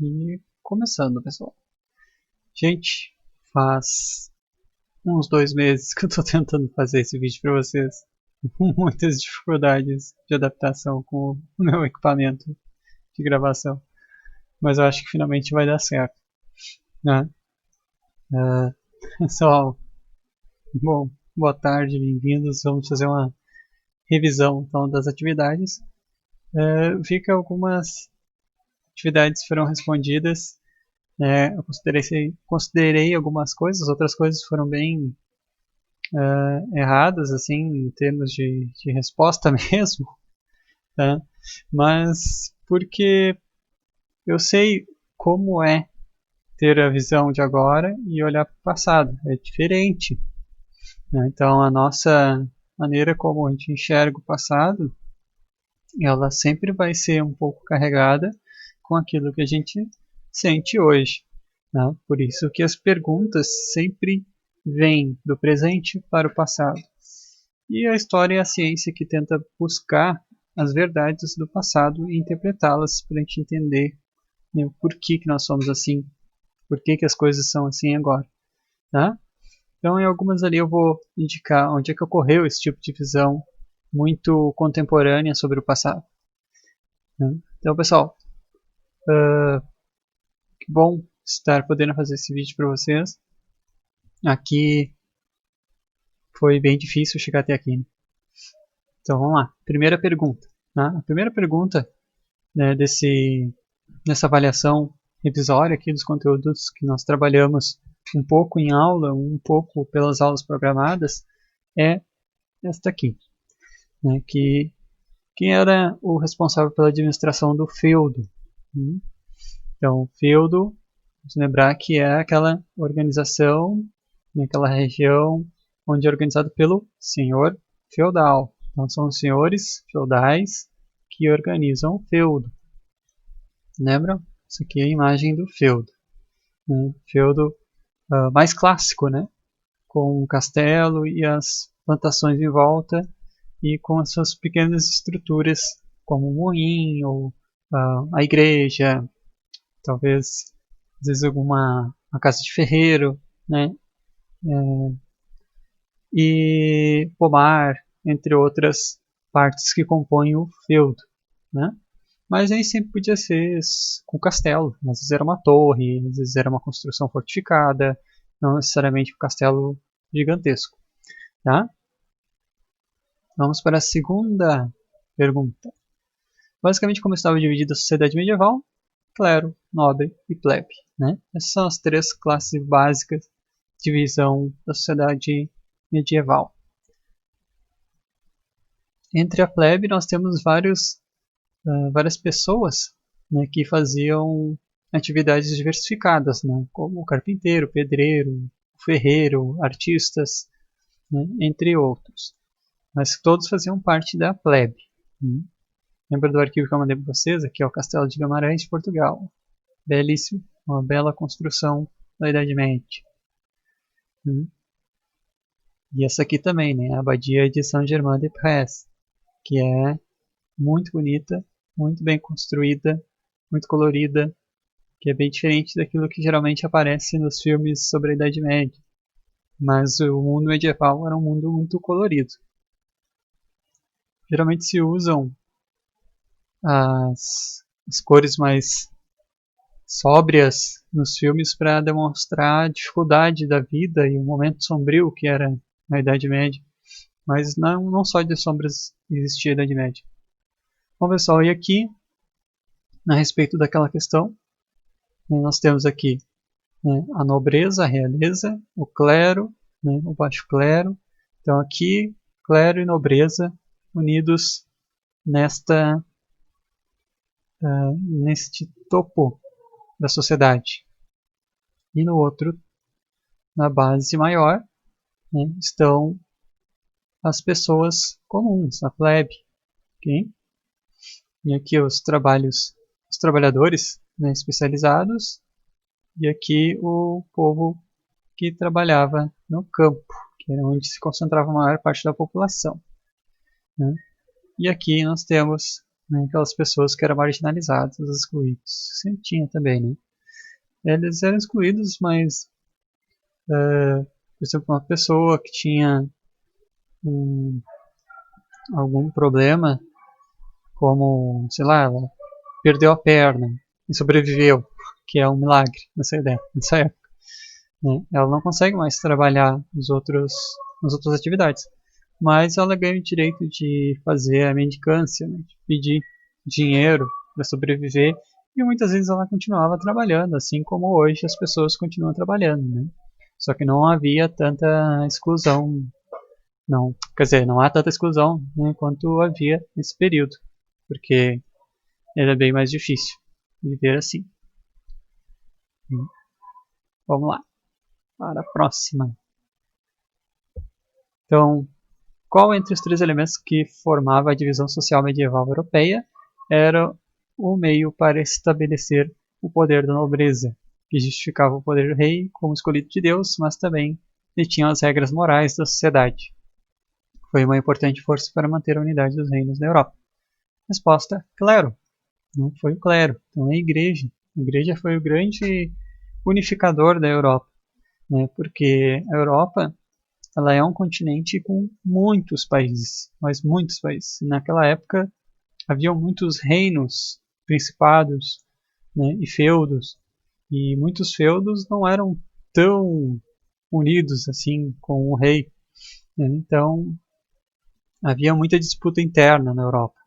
E começando, pessoal. Gente, faz uns 2 meses que eu tô tentando fazer esse vídeo pra vocês. Com muitas dificuldades de adaptação com o meu equipamento de gravação. Mas eu acho que finalmente vai dar certo, né? Pessoal, bom, boa tarde, bem-vindos. Vamos fazer uma revisão então das atividades. Vi que algumas atividades foram respondidas. Eu considerei algumas coisas, outras coisas foram bem erradas, assim, em termos de resposta mesmo, tá? Mas porque eu sei como é ter a visão de agora e olhar para o passado, é diferente, né? Então a nossa maneira como a gente enxerga o passado, ela sempre vai ser um pouco carregada com aquilo que a gente sente hoje, né? Por isso que as perguntas sempre vêm do presente para o passado. E a história é a ciência que tenta buscar as verdades do passado e interpretá-las para a gente entender, né, por que nós somos assim, por que as coisas são assim agora. Tá? Então, em algumas ali eu vou indicar onde é que ocorreu esse tipo de visão muito contemporânea sobre o passado. Né? Então, pessoal, que bom estar podendo fazer esse vídeo para vocês. Aqui foi bem difícil chegar até aqui. Né? Então, vamos lá. Primeira pergunta. Tá? A primeira pergunta, né, nessa avaliação revisória aqui dos conteúdos que nós trabalhamos um pouco em aula, um pouco pelas aulas programadas, é esta aqui, né, que quem era o responsável pela administração do feudo? Então, o feudo, vamos lembrar que é aquela organização, naquela região onde é organizado pelo senhor feudal. Então, são os senhores feudais que organizam o feudo. Lembram? Isso aqui é a imagem do feudo. Né? Feudo mais clássico, né? Com o castelo e as plantações em volta e com as suas pequenas estruturas, como o moinho, a igreja, talvez às vezes alguma uma casa de ferreiro, né? E pomar, entre outras partes que compõem o feudo, né? Mas nem sempre podia ser com castelo. Às vezes era uma torre, às vezes era uma construção fortificada, não necessariamente um castelo gigantesco. Tá? Vamos para a segunda pergunta. Basicamente, como estava dividida a sociedade medieval, clero, nobre e plebe. Né? Essas são as três classes básicas de divisão da sociedade medieval. Entre a plebe, nós temos várias pessoas, né, que faziam atividades diversificadas, né, como carpinteiro, pedreiro, ferreiro, artistas, né, entre outros. Mas todos faziam parte da plebe. Né. Lembra do arquivo que eu mandei para vocês? Aqui é o Castelo de Guimarães de Portugal. Belíssimo, uma bela construção da Idade Média. Né. E essa aqui também, né, a Abadia de Saint-Germain-des-Prés, que é muito bonita, muito bem construída, muito colorida, que é bem diferente daquilo que geralmente aparece nos filmes sobre a Idade Média. Mas o mundo medieval era um mundo muito colorido. Geralmente se usam as cores mais sóbrias nos filmes para demonstrar a dificuldade da vida e o momento sombrio que era na Idade Média. Mas não só de sombras existia a Idade Média. Bom, pessoal, e aqui, a respeito daquela questão, nós temos aqui, né, a nobreza, a realeza, o clero, né, o baixo clero. Então aqui, clero e nobreza unidos neste topo da sociedade. E no outro, na base maior, né, estão as pessoas comuns, a plebe. Okay? E aqui os trabalhadores, né, especializados, e aqui o povo que trabalhava no campo, que era onde se concentrava a maior parte da população. Né? E aqui nós temos né, aquelas pessoas que eram marginalizadas, excluídos. Sempre tinha também, né? Eles eram excluídos, mas, por exemplo, uma pessoa que tinha algum problema, como, sei lá, ela perdeu a perna e sobreviveu, que é um milagre nessa época. Né? Ela não consegue mais trabalhar nas outras atividades, mas ela ganha o direito de fazer a mendicância, né? De pedir dinheiro para sobreviver, e muitas vezes ela continuava trabalhando, assim como hoje as pessoas continuam trabalhando, né? Só que não havia tanta exclusão, não, quer dizer, não há tanta exclusão, né, quanto havia nesse período, porque era bem mais difícil viver assim. Vamos lá, para a próxima. Então, qual entre os três elementos que formava a divisão social medieval europeia era o meio para estabelecer o poder da nobreza, que justificava o poder do rei como escolhido de Deus, mas também detinha as regras morais da sociedade? Foi uma importante força para manter a unidade dos reinos da Europa. Resposta: clero. Não foi o clero, então é a igreja. A igreja foi o grande unificador da Europa, né? Porque a Europa, ela é um continente com muitos países, mas muitos países. Naquela época haviam muitos reinos, principados, né, e feudos, e muitos feudos não eram tão unidos assim com o rei, né? Então havia muita disputa interna na Europa.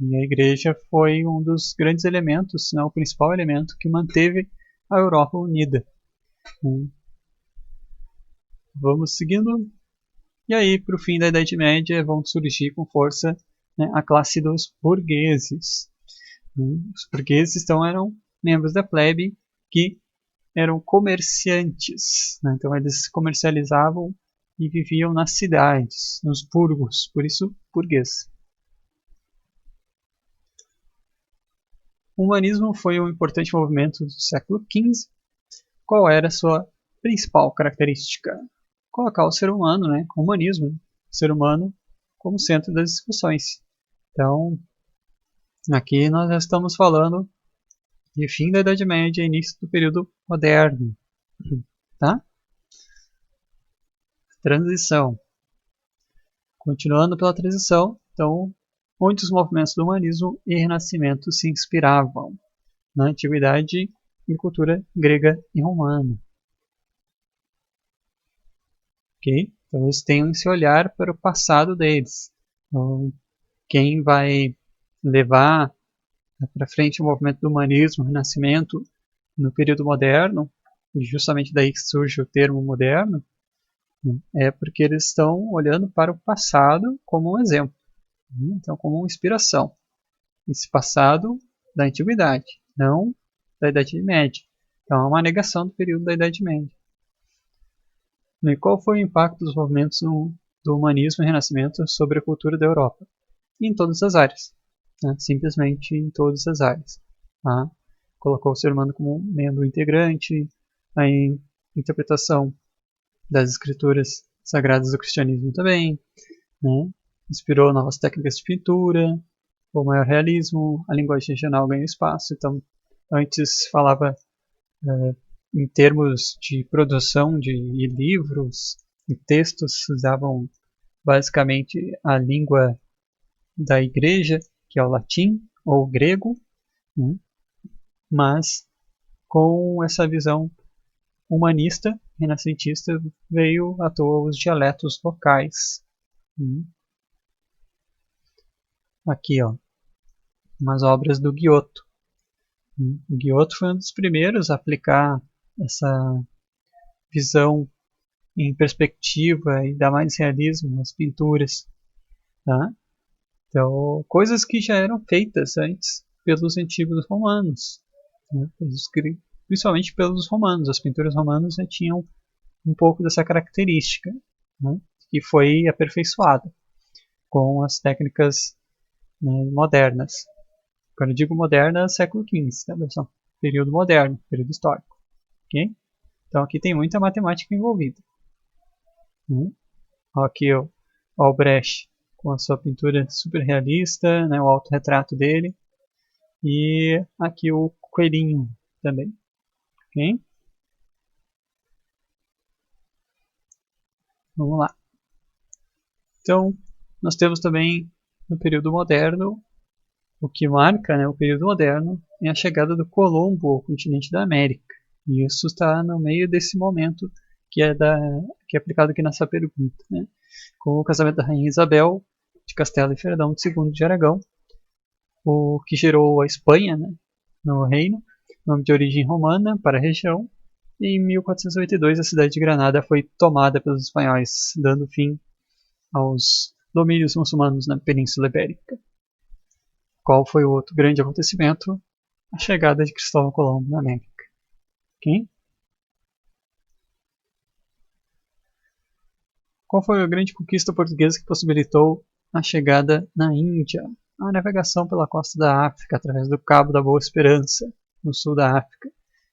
E a igreja foi um dos grandes elementos, se não o principal elemento, que manteve a Europa unida. Vamos seguindo. E aí, para o fim da Idade Média, vão surgir com força, né, a classe dos burgueses. Os burgueses, então, eram membros da plebe que eram comerciantes. Né? Então, eles comercializavam e viviam nas cidades, nos burgos, por isso, burguês. O humanismo foi um importante movimento do século XV. Qual era a sua principal característica? Colocar o ser humano, né, com o humanismo, o ser humano como centro das discussões. Então, aqui nós já estamos falando de fim da Idade Média e início do período moderno. Tá? Transição. Continuando pela transição, então, onde os movimentos do humanismo e renascimento se inspiravam? Na antiguidade e cultura grega e romana. Ok? Então eles têm esse olhar para o passado deles. Então, quem vai levar para frente o movimento do humanismo, o renascimento, no período moderno, e justamente daí que surge o termo moderno, é porque eles estão olhando para o passado como um exemplo, então como uma inspiração. Esse passado da antiguidade, não da Idade Média. Então é uma negação do período da Idade Média. E qual foi o impacto dos movimentos do humanismo e renascimento sobre a cultura da Europa? Em todas as áreas, né? Simplesmente em todas as áreas. Tá? Colocou o ser humano como um membro integrante, a interpretação das escrituras sagradas do cristianismo também, né? Inspirou novas técnicas de pintura, o maior realismo, a linguagem regional ganhou espaço. Então, antes falava em termos de produção de livros e textos, usavam basicamente a língua da igreja, que é o latim ou o grego, né? Mas com essa visão humanista, renascentista, veio à toa os dialetos locais. Aqui, ó, umas obras do Giotto. O Giotto foi um dos primeiros a aplicar essa visão em perspectiva e dar mais realismo nas pinturas. Tá? Então, coisas que já eram feitas antes pelos antigos romanos, né? Principalmente pelos romanos. As pinturas romanas já tinham um pouco dessa característica, né? Que foi aperfeiçoada com as técnicas, né, modernas. Quando eu digo moderna, século XV, tá? Período moderno, período histórico. Okay? Então aqui tem muita matemática envolvida. Aqui o Brecht com a sua pintura super realista, né, o autorretrato dele. E aqui o coelhinho também. Ok? Vamos lá. Então, nós temos também no período moderno, o que marca, né, o período moderno é a chegada do Colombo ao continente da América. E isso está no meio desse momento que é aplicado aqui nessa pergunta, né? Com o casamento da Rainha Isabel de Castela e Ferdão II de Aragão, o que gerou a Espanha, né, no reino, nome de origem romana para a região. E em 1482 a cidade de Granada foi tomada pelos espanhóis, dando fim aos domínios muçulmanos na Península Ibérica. Qual foi o outro grande acontecimento? A chegada de Cristóvão Colombo na América. Okay? Qual foi a grande conquista portuguesa que possibilitou a chegada na Índia? A navegação pela costa da África através do Cabo da Boa Esperança, no sul da África,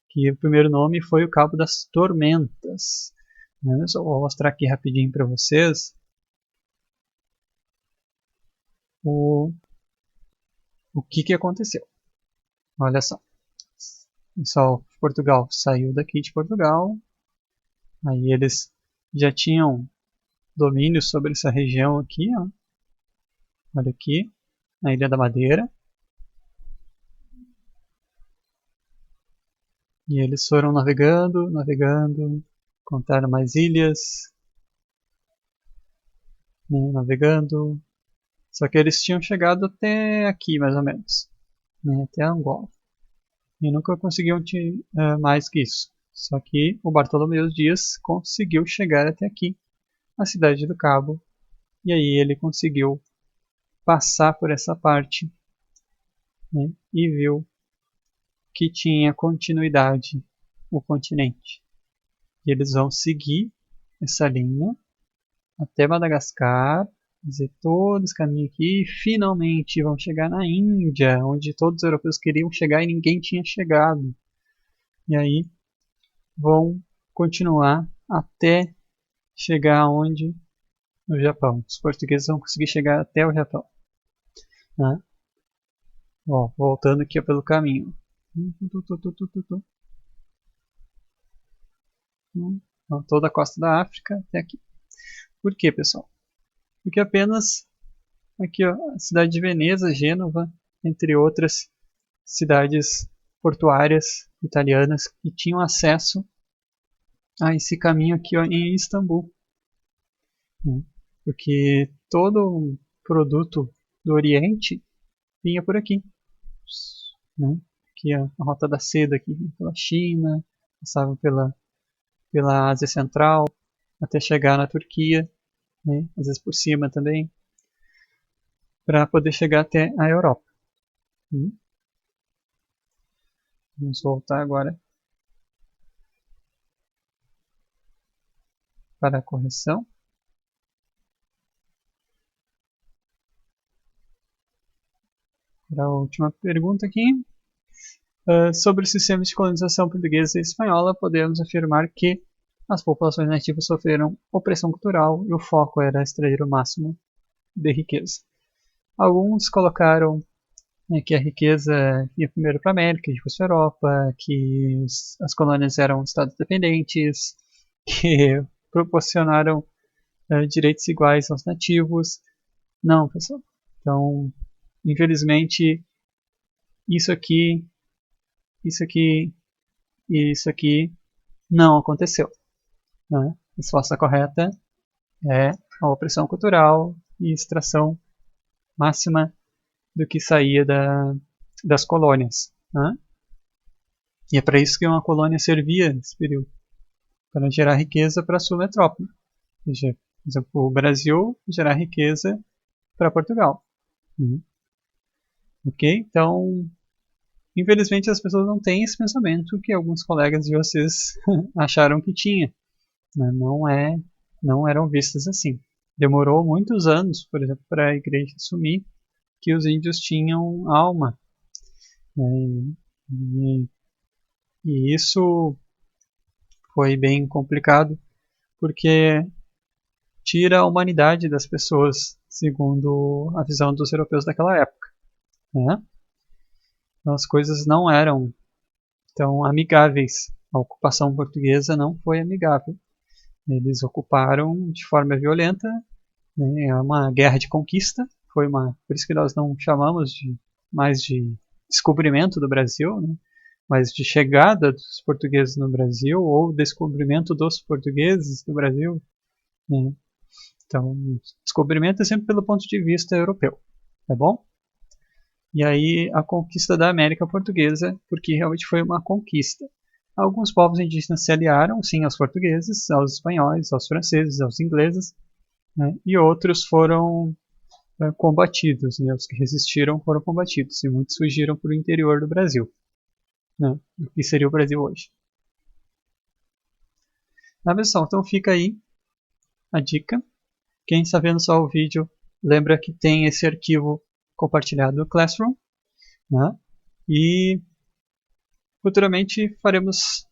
que o primeiro nome foi o Cabo das Tormentas. Eu só vou mostrar aqui rapidinho para vocês o que aconteceu. Olha só. O pessoal de Portugal saiu daqui de Portugal, aí eles já tinham domínio sobre essa região aqui, ó. Olha aqui, na Ilha da Madeira. E eles foram navegando, navegando, encontraram mais ilhas, né, navegando. Só que eles tinham chegado até aqui, mais ou menos, né, até Angola. E nunca conseguiam mais que isso. Só que o Bartolomeu Dias conseguiu chegar até aqui, a cidade do Cabo, e aí ele conseguiu passar por essa parte, né, e viu que tinha continuidade o continente. E eles vão seguir essa linha até Madagascar, fazer todo esse caminho aqui e finalmente vão chegar na Índia, onde todos os europeus queriam chegar e ninguém tinha chegado. E aí vão continuar até chegar onde? No Japão. Os portugueses vão conseguir chegar até o Japão. Né? Ó, voltando aqui pelo caminho. Toda a costa da África até aqui. Por quê, pessoal? Porque apenas aqui, ó, a cidade de Veneza, Gênova, entre outras cidades portuárias italianas que tinham acesso a esse caminho aqui, ó, em Istambul. Porque todo produto do Oriente vinha por aqui. Né? Aqui a rota da seda aqui pela China, passava pela Ásia Central, até chegar na Turquia, né? Às vezes por cima também, para poder chegar até a Europa. Vamos voltar agora para a correção. Para a última pergunta aqui. Sobre o sistema de colonização portuguesa e espanhola, podemos afirmar que as populações nativas sofreram opressão cultural e o foco era extrair o máximo de riqueza. Alguns colocaram, né, que a riqueza ia primeiro para a América, depois para a Europa, que as colônias eram estados dependentes, que proporcionaram direitos iguais aos nativos. Não, pessoal. Então, infelizmente, isso aqui e isso aqui não aconteceu. Né? A resposta correta é a opressão cultural e extração máxima do que saía das colônias. Né? E é para isso que uma colônia servia nesse período, para gerar riqueza para a sua metrópole. Ou seja, por exemplo, o Brasil gerar riqueza para Portugal. Ok? Então, infelizmente as pessoas não têm esse pensamento que alguns colegas de vocês acharam que tinha. Né? Não eram vistas assim. Demorou muitos anos, por exemplo, para a igreja assumir que os índios tinham alma. Né? E isso foi bem complicado, porque tira a humanidade das pessoas segundo a visão dos europeus daquela época, né? Então as coisas não eram tão amigáveis. A ocupação portuguesa não foi amigável. Eles ocuparam de forma violenta, né? É uma guerra de conquista. Por isso que nós não chamamos mais de descobrimento do Brasil, né? Mas de chegada dos portugueses no Brasil ou descobrimento dos portugueses do Brasil, né? Então, descobrimento é sempre pelo ponto de vista europeu, tá bom? E aí a conquista da América Portuguesa, porque realmente foi uma conquista. Alguns povos indígenas se aliaram, sim, aos portugueses, aos espanhóis, aos franceses, aos ingleses, né? E outros foram combatidos, né? Os que resistiram foram combatidos, e muitos fugiram para o interior do Brasil, né? O que seria o Brasil hoje. Tá, pessoal? Então fica aí a dica. Quem está vendo só o vídeo, lembra que tem esse arquivo compartilhado no Classroom, né? E futuramente faremos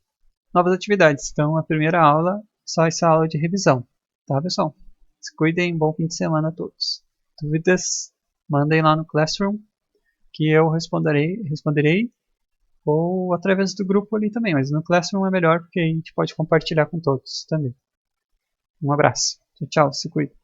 novas atividades. Então a primeira aula, só essa aula de revisão, tá, pessoal? Se cuidem, bom fim de semana a todos. Dúvidas, mandem lá no Classroom que eu responderei ou através do grupo ali também, mas no Classroom é melhor porque a gente pode compartilhar com todos também. Um abraço. Tchau, tchau, se cuida.